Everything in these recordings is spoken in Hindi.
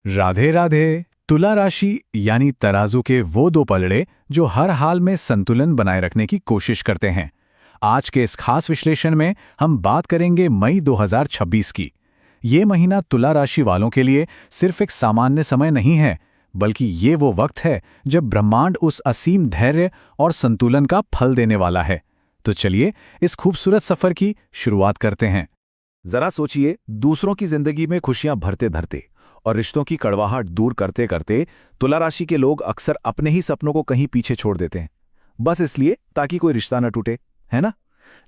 राधे राधे। तुला राशि यानी तराजू के वो दो पलड़े जो हर हाल में संतुलन बनाए रखने की कोशिश करते हैं। आज के इस खास विश्लेषण में हम बात करेंगे मई 2026 की। ये महीना तुला राशि वालों के लिए सिर्फ एक सामान्य समय नहीं है, बल्कि ये वो वक्त है जब ब्रह्मांड उस असीम धैर्य और संतुलन का फल देने वाला है। तो चलिए इस खूबसूरत सफर की शुरुआत करते हैं। जरा सोचिए, दूसरों की जिंदगी में खुशियां भरते भरते और रिश्तों की कड़वाहट दूर करते करते तुला राशि के लोग अक्सर अपने ही सपनों को कहीं पीछे छोड़ देते हैं, बस इसलिए ताकि कोई रिश्ता न टूटे, है ना?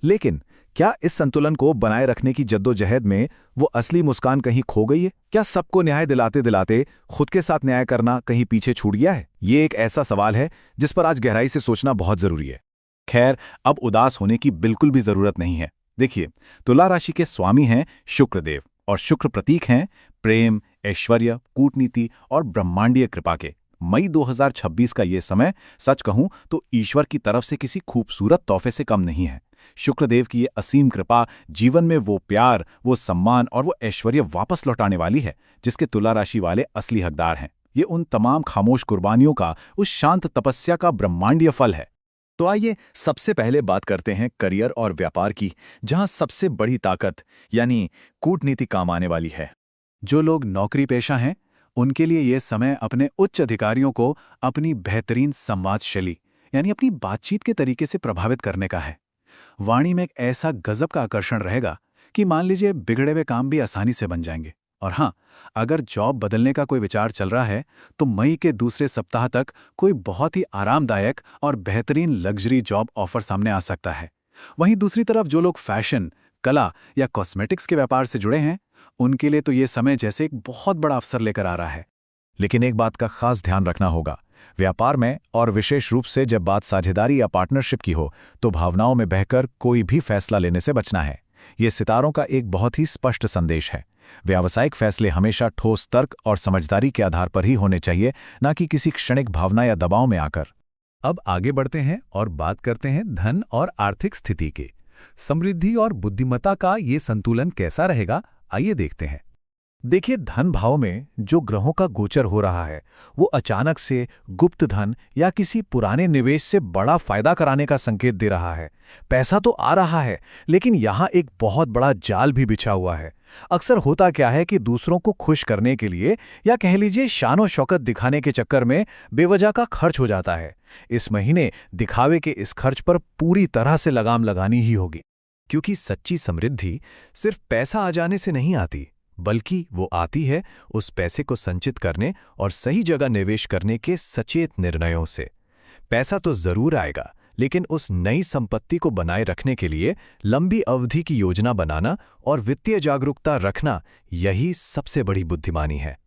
लेकिन क्या इस संतुलन को बनाए रखने की जद्दोजहद में वो असली मुस्कान कहीं खो गई है? क्या सबको न्याय दिलाते दिलाते खुद के साथ न्याय करना कहीं पीछे छूट गया है? ये एक ऐसा सवाल है जिस पर आज गहराई से सोचना बहुत जरूरी है। खैर, अब उदास होने की बिल्कुल भी जरूरत नहीं है। देखिए, तुला राशि के स्वामी हैं शुक्रदेव, और शुक्र प्रतीक हैं प्रेम, ऐश्वर्य, कूटनीति और ब्रह्मांडीय कृपा के। मई 2026 का ये समय सच कहूं तो ईश्वर की तरफ से किसी खूबसूरत तोहफे से कम नहीं है। शुक्रदेव की ये असीम कृपा जीवन में वो प्यार, वो सम्मान और वो ऐश्वर्य वापस लौटाने वाली है जिसके तुला राशि वाले असली हकदार हैं। ये उन तमाम खामोश कुर्बानियों का, उस शांत तपस्या का ब्रह्मांडीय फल है। तो आइए सबसे पहले बात करते हैं करियर और व्यापार की, जहां सबसे बड़ी ताकत यानी कूटनीति काम आने वाली है। जो लोग नौकरी पेशा हैं, उनके लिए यह समय अपने उच्च अधिकारियों को अपनी बेहतरीन संवाद शैली यानी अपनी बातचीत के तरीके से प्रभावित करने का है। वाणी में एक ऐसा गजब का आकर्षण रहेगा कि मान लीजिए बिगड़े हुए काम भी आसानी से बन जाएंगे। और हाँ, अगर जॉब बदलने का कोई विचार चल रहा है तो मई के दूसरे सप्ताह तक कोई बहुत ही आरामदायक और बेहतरीन लग्जरी जॉब ऑफर सामने आ सकता है। वहीं दूसरी तरफ जो लोग फैशन, कला या कॉस्मेटिक्स के व्यापार से जुड़े हैं, उनके लिए तो ये समय जैसे एक बहुत बड़ा अवसर लेकर आ रहा है। लेकिन एक बात का खास ध्यान रखना होगा, व्यापार में और विशेष रूप से जब बात साझेदारी या पार्टनरशिप की हो तो भावनाओं में बहकर कोई भी फैसला लेने से बचना है। ये सितारों का एक बहुत ही स्पष्ट संदेश है। व्यावसायिक फैसले हमेशा ठोस तर्क और समझदारी के आधार पर ही होने चाहिए, न कि किसी क्षणिक भावना या दबाव में आकर। अब आगे बढ़ते हैं और बात करते हैं धन और आर्थिक स्थिति की। समृद्धि और बुद्धिमत्ता का ये संतुलन कैसा रहेगा, आइए देखते हैं। देखिए, धन भाव में जो ग्रहों का गोचर हो रहा है वो अचानक से गुप्त धन या किसी पुराने निवेश से बड़ा फायदा कराने का संकेत दे रहा है। पैसा तो आ रहा है, लेकिन यहाँ एक बहुत बड़ा जाल भी बिछा हुआ है। अक्सर होता क्या है कि दूसरों को खुश करने के लिए या कह लीजिए शानो शौकत दिखाने के चक्कर में बेवजह का खर्च हो जाता है। इस महीने दिखावे के इस खर्च पर पूरी तरह से लगाम लगानी ही होगी, क्योंकि सच्ची समृद्धि सिर्फ पैसा आ जाने से नहीं आती, बल्कि वो आती है उस पैसे को संचित करने और सही जगह निवेश करने के सचेत निर्णयों से। पैसा तो जरूर आएगा, लेकिन उस नई संपत्ति को बनाए रखने के लिए लंबी अवधि की योजना बनाना और वित्तीय जागरूकता रखना, यही सबसे बड़ी बुद्धिमानी है।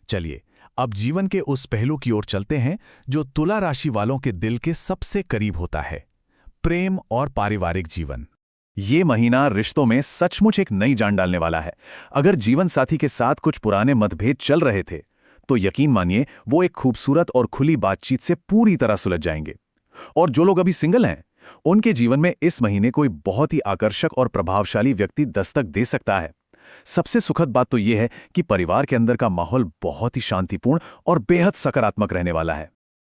चलिए अब जीवन के उस पहलू की ओर चलते हैं जो तुला राशि वालों के दिल के सबसे करीब होता है, प्रेम और पारिवारिक जीवन। ये महीना रिश्तों में सचमुच एक नई जान डालने वाला है। अगर जीवन साथी के साथ कुछ पुराने मतभेद चल रहे थे तो यकीन मानिए वो एक खूबसूरत और खुली बातचीत से पूरी तरह सुलझ जाएंगे। और जो लोग अभी सिंगल हैं, उनके जीवन में इस महीने कोई बहुत ही आकर्षक और प्रभावशाली व्यक्ति दस्तक दे सकता है। सबसे सुखद बात तो यह है कि परिवार के अंदर का माहौल बहुत ही शांतिपूर्ण और बेहद सकारात्मक रहने वाला है।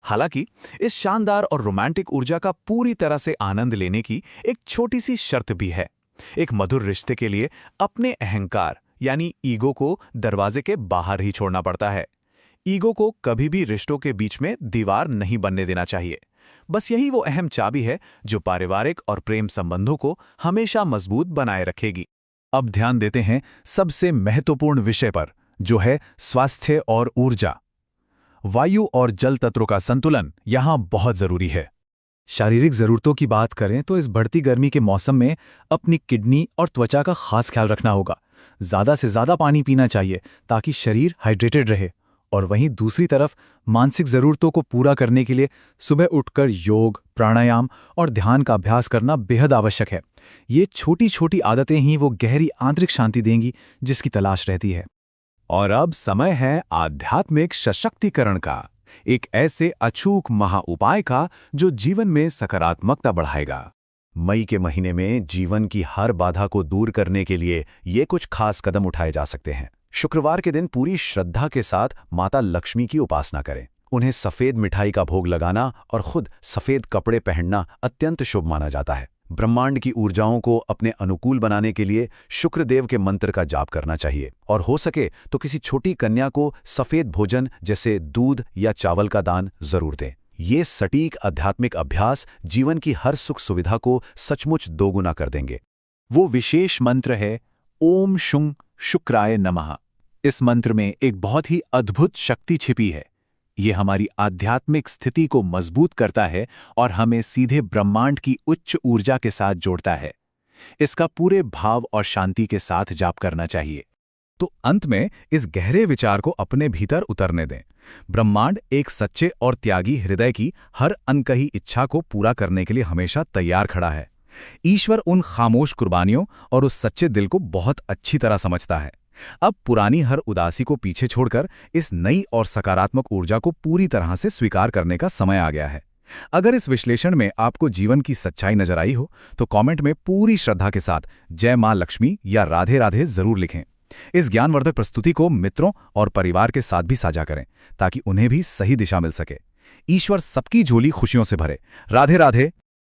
हालांकि इस शानदार और रोमांटिक ऊर्जा का पूरी तरह से आनंद लेने की एक छोटी सी शर्त भी है। एक मधुर रिश्ते के लिए अपने अहंकार यानी ईगो को दरवाजे के बाहर ही छोड़ना पड़ता है। ईगो को कभी भी रिश्तों के बीच में दीवार नहीं बनने देना चाहिए। बस यही वो अहम चाबी है जो पारिवारिक और प्रेम संबंधों को हमेशा मजबूत बनाए रखेगी। अब ध्यान देते हैं सबसे महत्वपूर्ण विषय पर, जो है स्वास्थ्य और ऊर्जा। वायु और जल तत्वों का संतुलन यहां बहुत जरूरी है। शारीरिक जरूरतों की बात करें तो इस बढ़ती गर्मी के मौसम में अपनी किडनी और त्वचा का खास ख्याल रखना होगा। ज्यादा से ज्यादा पानी पीना चाहिए ताकि शरीर हाइड्रेटेड रहे। और वहीं दूसरी तरफ मानसिक जरूरतों को पूरा करने के लिए सुबह उठकर योग, प्राणायाम और ध्यान का अभ्यास करना बेहद आवश्यक है। ये छोटी छोटी आदतें ही वो गहरी आंतरिक शांति देंगी जिसकी तलाश रहती है। और अब समय है आध्यात्मिक सशक्तिकरण का, एक ऐसे अचूक महा उपाय का जो जीवन में सकारात्मकता बढ़ाएगा। मई के महीने में जीवन की हर बाधा को दूर करने के लिए ये कुछ खास कदम उठाए जा सकते हैं। शुक्रवार के दिन पूरी श्रद्धा के साथ माता लक्ष्मी की उपासना करें। उन्हें सफ़ेद मिठाई का भोग लगाना और खुद सफ़ेद कपड़े पहनना अत्यंत शुभ माना जाता है। ब्रह्मांड की ऊर्जाओं को अपने अनुकूल बनाने के लिए शुक्रदेव के मंत्र का जाप करना चाहिए और हो सके तो किसी छोटी कन्या को सफ़ेद भोजन जैसे दूध या चावल का दान जरूर दें। ये सटीक आध्यात्मिक अभ्यास जीवन की हर सुख सुविधा को सचमुच दोगुना कर देंगे। वो विशेष मंत्र है ओम शुंग शुक्राय नमः। इस मंत्र में एक बहुत ही अद्भुत शक्ति छिपी है। ये हमारी आध्यात्मिक स्थिति को मजबूत करता है और हमें सीधे ब्रह्मांड की उच्च ऊर्जा के साथ जोड़ता है। इसका पूरे भाव और शांति के साथ जाप करना चाहिए। तो अंत में इस गहरे विचार को अपने भीतर उतरने दें। ब्रह्मांड एक सच्चे और त्यागी हृदय की हर अनकही इच्छा को पूरा करने के लिए हमेशा तैयार खड़ा है। ईश्वर उन खामोश कुर्बानियों और उस सच्चे दिल को बहुत अच्छी तरह समझता है। अब पुरानी हर उदासी को पीछे छोड़कर इस नई और सकारात्मक ऊर्जा को पूरी तरह से स्वीकार करने का समय आ गया है। अगर इस विश्लेषण में आपको जीवन की सच्चाई नजर आई हो तो कमेंट में पूरी श्रद्धा के साथ जय मां लक्ष्मी या राधे राधे जरूर लिखें। इस ज्ञानवर्धक प्रस्तुति को मित्रों और परिवार के साथ भी साझा करें ताकि उन्हें भी सही दिशा मिल सके। ईश्वर सबकी झोली खुशियों से भरे। राधे राधे।